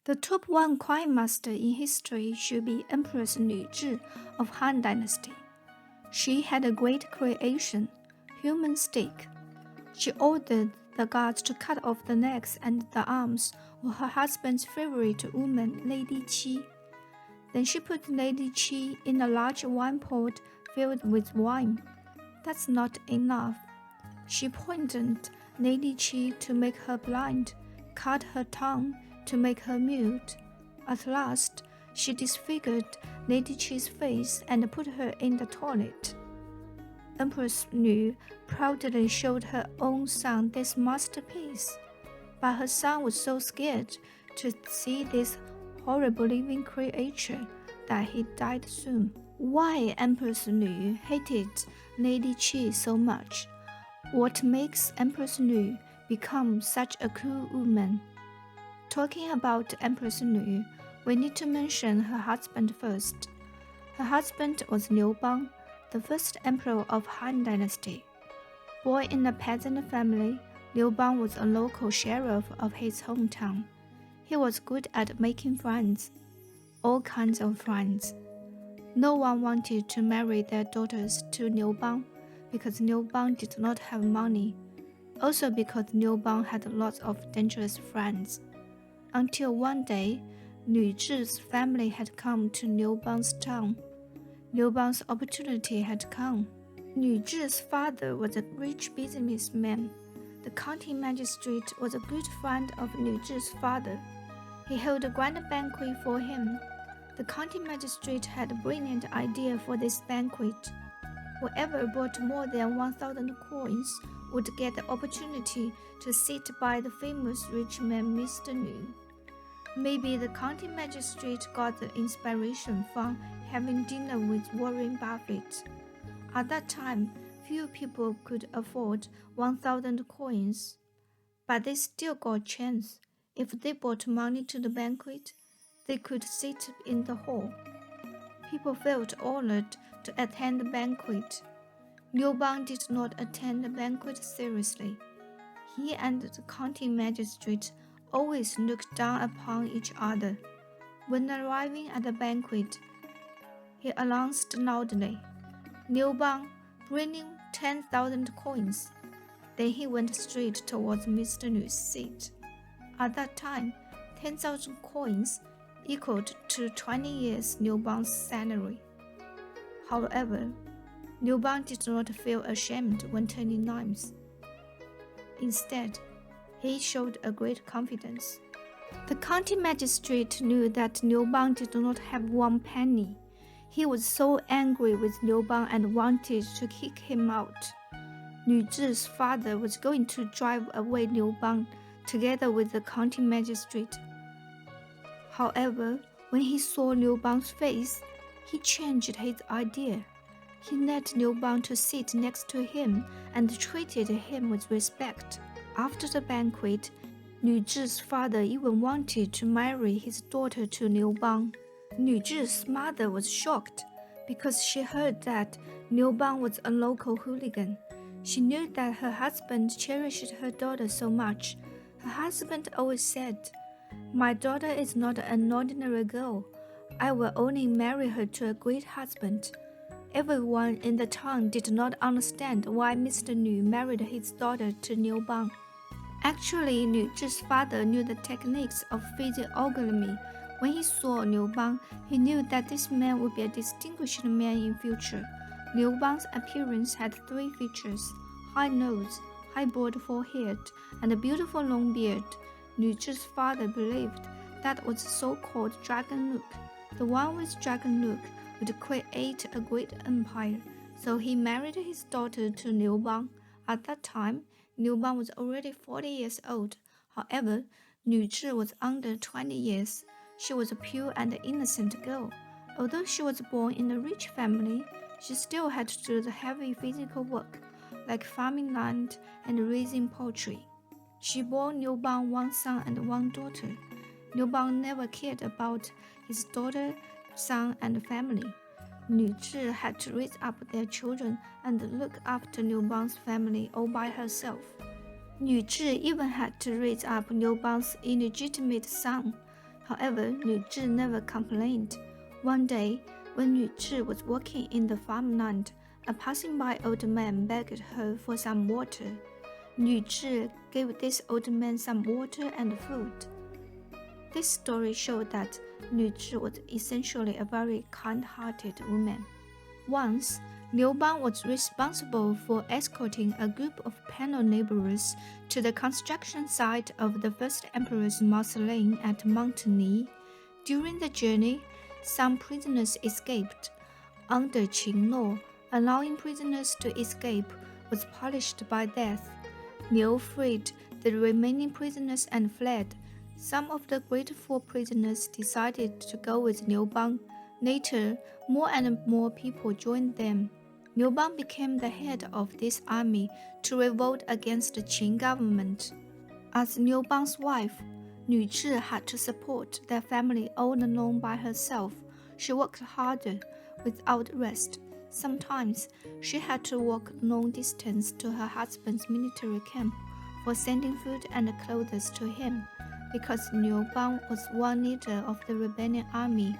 The top one coin master in history should be Empress Lu Zhi of Han Dynasty. She had a great creation, human steak. She ordered the guards to cut off the necks and the arms of her husband's favorite woman, Lady Qi. Then she put Lady Qi in a large wine pot filled with wine. That's not enough. She poisoned Lady Qi to make her blind, cut her tongue to make her mute. At last, she disfigured Lady Qi's face and put her in the toilet. Empress Lu proudly showed her own son this masterpiece, but her son was so scared to see this horrible living creature that he died soon. Why Empress Lu hated Lady Qi so much? What makes Empress Lu become such a cruel woman? Talking about Empress Lu, we need to mention her husband first. Her husband was Liu Bang, the first emperor of Han Dynasty. Born in a peasant family, Liu Bang was a local sheriff of his hometown. He was good at making friends, all kinds of friends. No one wanted to marry their daughters to Liu Bang because Liu Bang did not have money, also because Liu Bang had lots of dangerous friends. Until one day, Lu Zhi's family had come to Liu Bang's town. Liu Bang's opportunity had come. Lu Zhi's father was a rich businessman. The county magistrate was a good friend of Lu Zhi's father. He held a grand banquet for him. The county magistrate had a brilliant idea for this banquet. Whoever bought more than 1,000 coins would get the opportunity to sit by the famous rich man Mr. Lu. Maybe the county magistrate got the inspiration from having dinner with Warren Buffett. At that time, few people could afford 1,000 coins, but they still got a chance. If they brought money to the banquet, they could sit in the hall. People felt honored to attend the banquet. Liu Bang did not attend the banquet seriously. He and the county magistrate always looked down upon each other. When arriving at the banquet, he announced loudly, "Liu Bang, bringing 10,000 coins." Then he went straight towards Mr. Lu's seat. At that time, 10,000 coins equaled to 20 years Liu Bang's salary. However, Liu Bang did not feel ashamed when turning names. Instead, he showed a great confidence. The county magistrate knew that Liu Bang did not have one penny. He was so angry with Liu Bang and wanted to kick him out. Lu Zhi's father was going to drive away Liu Bang together with the county magistrate. However, when he saw Liu Bang's face, he changed his idea. He let Liu Bang to sit next to him and treated him with respect. After the banquet, Lu Zhi's father even wanted to marry his daughter to Liu Bang. Lu Zhi's mother was shocked because she heard that Liu Bang was a local hooligan. She knew that her husband cherished her daughter so much. Her husband always said, "My daughter is not an ordinary girl. I will only marry her to a great husband." Everyone in the town did not understand why Mr. Lu married his daughter to Liu Bang. Actually, Lu Zhi's father knew the techniques of physiognomy. When he saw Liu Bang, he knew that this man would be a distinguished man in future. Liu Bang's appearance had three features: high nose, high broad forehead, and a beautiful long beard. Lu Zhi's father believed that was so-called dragon look. The one with dragon look would create a great empire, so he married his daughter to Liu Bang. At that time, Liu Bang was already 40 years old. However, Lu Zhi was under 20 years. She was a pure and innocent girl. Although she was born in a rich family, she still had to do the heavy physical work, like farming land and raising poultry. She bore Liu Bang one son and one daughter. Liu Bang never cared about his daughter, son, and family. Lu Zhi had to raise up their children and look after Liu Bang's family all by herself. Lu Zhi even had to raise up Liu Bang's illegitimate son. However, Lu Zhi never complained. One day, when Lu Zhi was walking in the farmland, a passing-by old man begged her for some water. Lu Zhi gave this old man some water and food. This story showed that Lu Zhi was essentially a very kind-hearted woman. Once, Liu Bang was responsible for escorting a group of penal laborers to the construction site of the first emperor's mausoleum at Mount Ni. During the journey, some prisoners escaped. Under Qin law, allowing prisoners to escape was punished by death. Liu freed the remaining prisoners and fled. Some of the grateful prisoners decided to go with Liu Bang. Later, more and more people joined them. Liu Bang became the head of this army to revolt against the Qin government. As Liu Bang's wife, Lu Zhi had to support their family all alone by herself. She worked harder, without rest. Sometimes, she had to walk long distance to her husband's military camp for sending food and clothes to him. Because Liu Bang was one leader of the rebellion army,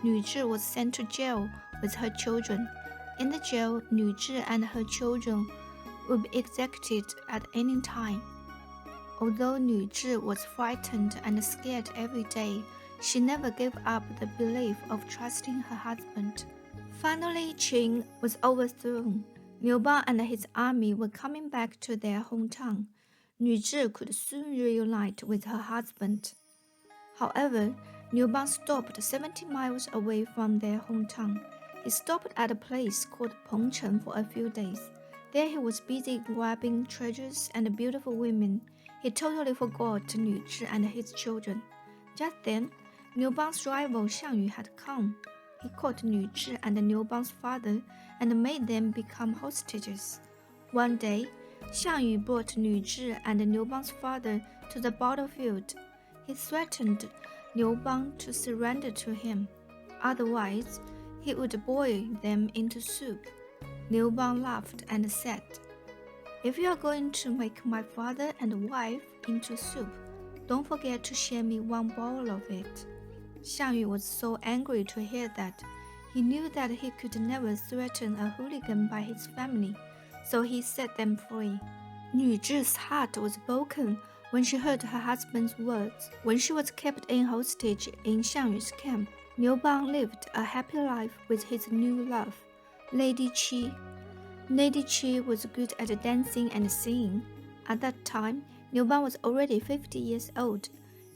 Lu Zhi was sent to jail with her children. In the jail, Lu Zhi and her children would be executed at any time. Although Lu Zhi was frightened and scared every day, she never gave up the belief of trusting her husband. Finally, Qin was overthrown. Liu Bang and his army were coming back to their hometown. Lu Zhi could soon reunite with her husband. However, Liu Bang stopped 70 miles away from their hometown. He stopped at a place called Pengcheng for a few days. There he was busy grabbing treasures and beautiful women. He totally forgot Lu Zhi and his children. Just then, Liu Bang's rival Xiangyu had come. He caught Lu Zhi and Liu Bang's father and made them become hostages. One day, Xiangyu brought Lu Zhi and Liu Bang's father to the battlefield. He threatened Liu Bang to surrender to him. Otherwise, he would boil them into soup. Liu Bang laughed and said, "If you are going to make my father and wife into soup, don't forget to share me one bowl of it." Xiangyu was so angry to hear that. He knew that he could never threaten a hooligan by his family, so he set them free. Lu Zhi's heart was broken when she heard her husband's words. When she was kept in hostage in Xiangyu's camp, Liu Bang lived a happy life with his new love, Lady Qi. Lady Qi was good at dancing and singing. At that time, Liu Bang was already 50 years old.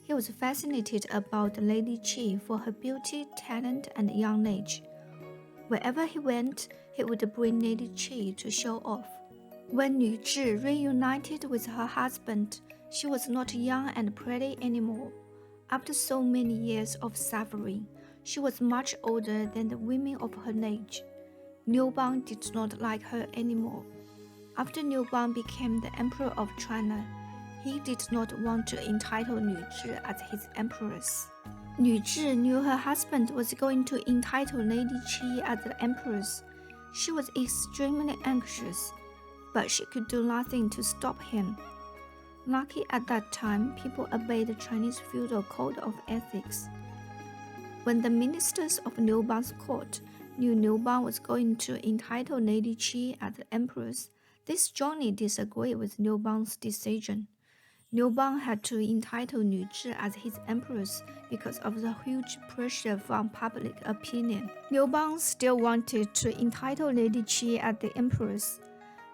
He was fascinated about Lady Qi for her beauty, talent, and young age. Wherever he went, he would bring Lady Qi to show off. When Lu Zhi reunited with her husband, she was not young and pretty anymore. After so many years of suffering, she was much older than the women of her age. Liu Bang did not like her anymore. After Liu Bang became the emperor of China, he did not want to entitle Lu Zhi as his empress. Lu Zhi knew her husband was going to entitle Lady Qi as the empress. She was extremely anxious, but she could do nothing to stop him. Lucky at that time, people obeyed the Chinese feudal code of ethics. When the ministers of Liu Bang's court knew Liu Bang was going to entitle Lady Qi as the empress, they strongly disagreed with Liu Bang's decision. Liu Bang had to entitle Lu Zhi as his empress because of the huge pressure from public opinion. Liu Bang still wanted to entitle Lady Qi as the empress.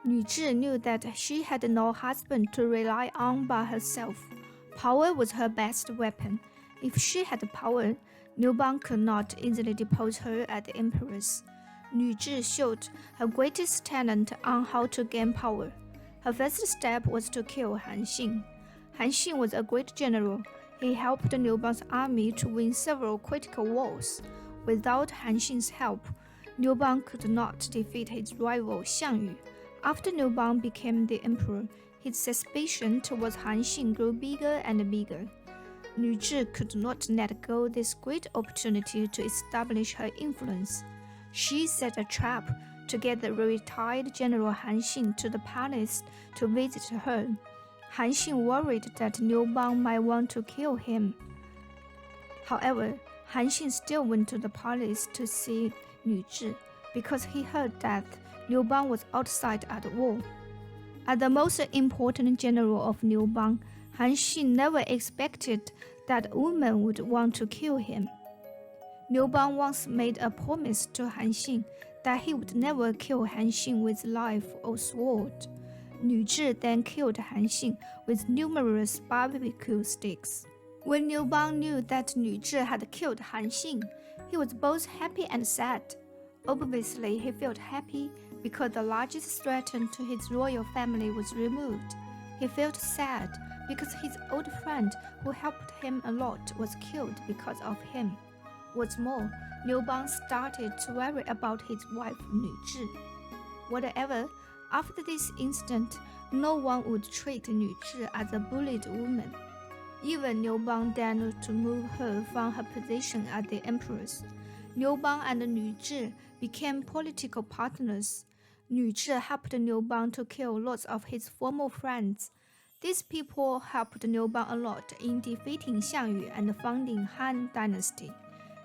Lu Zhi knew that she had no husband to rely on by herself. Power was her best weapon. If she had power, Liu Bang could not easily depose her as the empress. Lu Zhi showed her greatest talent on how to gain power. Her first step was to kill Han Xin. Han Xin was a great general. He helped Liu Bang's army to win several critical wars. Without Han Xin's help, Liu Bang could not defeat his rival Xiangyu. After Liu Bang became the emperor, his suspicion towards Han Xin grew bigger and bigger. Lu Zhi could not let go this great opportunity to establish her influence. She set a trap to get the retired general Han Xin to the palace to visit her. Han Xin worried that Liu Bang might want to kill him. However, Han Xin still went to the palace to see Lu Zhi because he heard that Liu Bang was outside at war. As the most important general of Liu Bang, Han Xin never expected that a woman would want to kill him. Liu Bang once made a promise to Han Xin that he would never kill Han Xin with knife or sword. Lu Zhi then killed Han Xin with numerous barbecue sticks. When Liu Bang knew that Lu Zhi had killed Han Xin, he was both happy and sad. Obviously, he felt happy because the largest threat to his royal family was removed. He felt sad because his old friend who helped him a lot was killed because of him. What's more, Liu Bang started to worry about his wife Lu Zhi. Whatever, after this incident, no one would treat Lu Zhi as a bullied woman. Even Liu Bang dared to move her from her position as the empress. Liu Bang and Lu Zhi became political partners. Lu Zhi helped Liu Bang to kill lots of his former friends. These people helped Liu Bang a lot in defeating Xiang and founding Han Dynasty,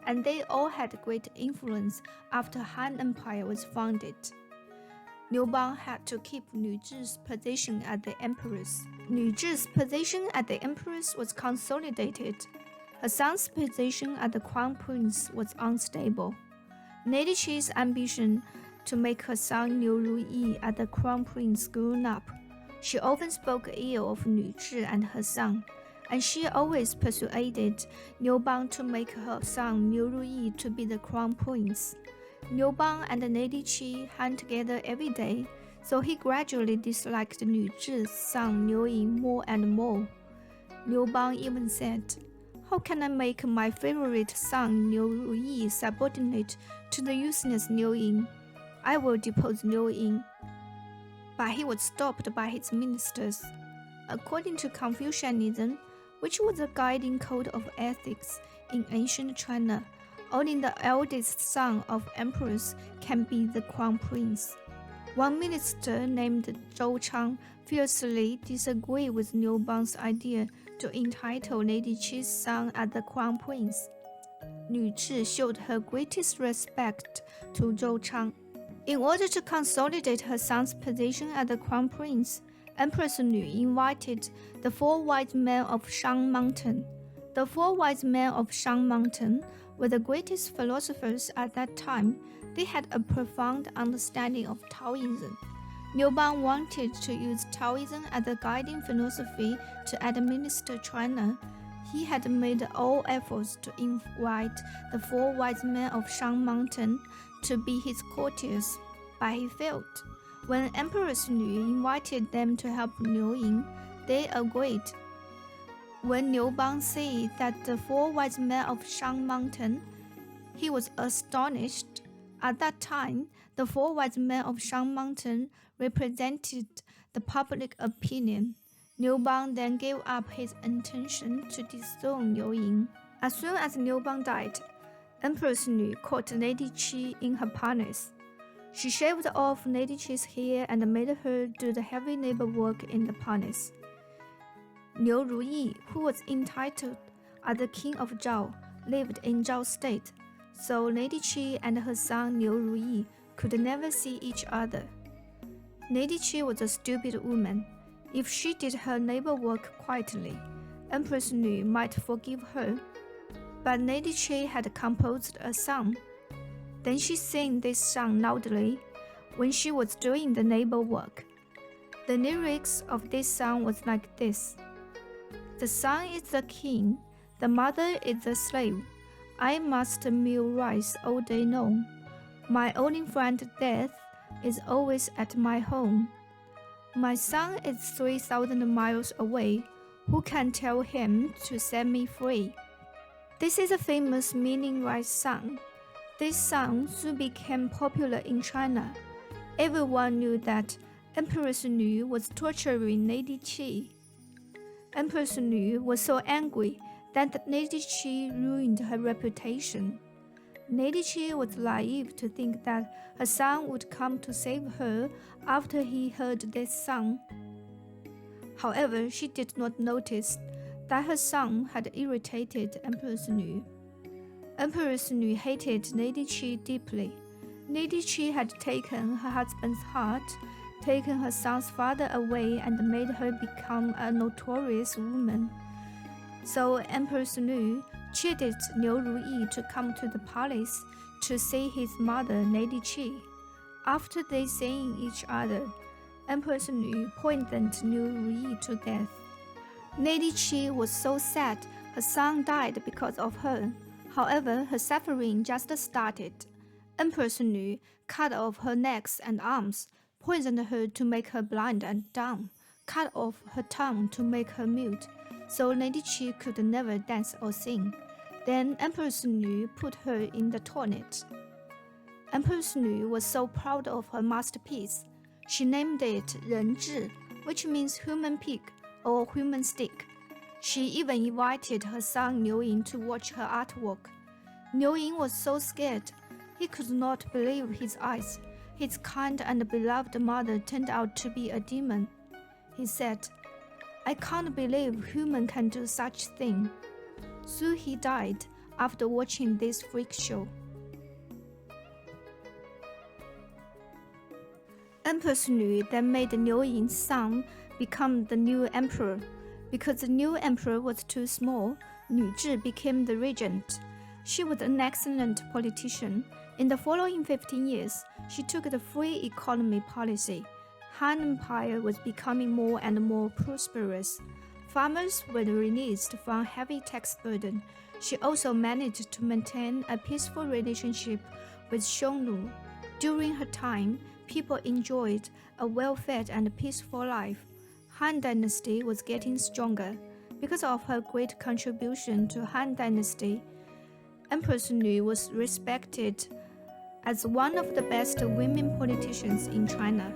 and they all had great influence after Han Empire was founded. Liu Bang had to keep Lu Zhi's position as the empress. Lu Zhi's position as the empress was consolidated. Her son's position as the crown prince was unstable. Lady Qi's ambition to make her son Liu Ruyi as the crown prince grew up. She often spoke ill of Lu Zhi and her son, and she always persuaded Liu Bang to make her son Liu Ruyi to be the crown prince. Liu Bang and Lady Qi hung together every day, so he gradually disliked Lu Zhi's son Liu Ying more and more. Liu Bang even said, "How can I make my favorite son Liu Ruyi subordinate to the useless Liu Ying? I will depose Liu Ying." But he was stopped by his ministers. According to Confucianism, which was a guiding code of ethics in ancient China, only the eldest son of emperors can be the crown prince. One minister named Zhou Chang fiercely disagreed with Liu Bang's idea to entitle Lady Qi's son as the crown prince. Lu Zhi showed her greatest respect to Zhou Chang. In order to consolidate her son's position as the crown prince, Empress Lu invited the 4 wise men of Shang Mountain. The 4 wise men of Shang Mountain were the greatest philosophers at that time. They had a profound understanding of Taoism. Liu Bang wanted to use Taoism as a guiding philosophy to administer China. He had made all efforts to invite the 4 wise men of Shang Mountain to be his courtiers, but he failed. When Empress Lu invited them to help Liu Ying, they agreed. When Liu Bang said that the 4 wise men of Shang Mountain, he was astonished. At that time, the 4 wise men of Shang Mountain represented the public opinion. Liu Bang then gave up his intention to disown Liu Ying. As soon as Liu Bang died, Empress Lu caught Lady Qi in her palace. She shaved off Lady Qi's hair and made her do the heavy labor work in the palace. Liu Ruyi, who was entitled as the king of Zhao, lived in Zhao state, so Lady Qi and her son Liu Ruyi could never see each other. Lady Qi was a stupid woman. If she did her labor work quietly, Empress Lu might forgive her. But Lady Qi had composed a song. Then she sang this song loudly when she was doing the labor work. The lyrics of this song was like this: "The son is the king, the mother is the slave. I must mill rice all day long. My only friend death is always at my home. My son is 3,000 miles away. Who can tell him to set me free?" This is a famous milling rice song. This song soon became popular in China. Everyone knew that Empress Lu was torturing Lady Qi. Empress Lu was so angry that Lady Qi ruined her reputation. Lady Qi was naive to think that her son would come to save her after he heard this song. However, she did not notice that her son had irritated Empress Lu. Empress Lu hated Lady Qi deeply. Lady Qi had taken her husband's heart, taken her son's father away, and made her become a notorious woman. So Empress Lu cheated Liu Ruyi to come to the palace to see his mother, Lady Qi. After they seeing each other, Empress Lu poisoned Liu Ruyi to death. Lady Qi was so sad her son died because of her. However, her suffering just started. Empress Lu cut off her necks and arms, poisoned her to make her blind and dumb, cut off her tongue to make her mute, so Lady Qi could never dance or sing. Then Empress Lu put her in the toilet. Empress Lu was so proud of her masterpiece. She named it Ren Zhi, which means human pig or human stick. She even invited her son Liu Ying to watch her artwork. Liu Ying was so scared. He could not believe his eyes. His kind and beloved mother turned out to be a demon. He said, "I can't believe human can do such thing." So he died after watching this freak show. Empress Lu then made Liu Ying's son become the new emperor. Because the new emperor was too small, Lu Zhi became the regent. She was an excellent politician. In the following 15 years, she took the free economy policy. Han Empire was becoming more and more prosperous. Farmers were released from heavy tax burden. She also managed to maintain a peaceful relationship with Xiongnu. During her time, people enjoyed a well-fed and peaceful life. Han Dynasty was getting stronger. Because of her great contribution to Han Dynasty, Empress Lu was respected as one of the best women politicians in China.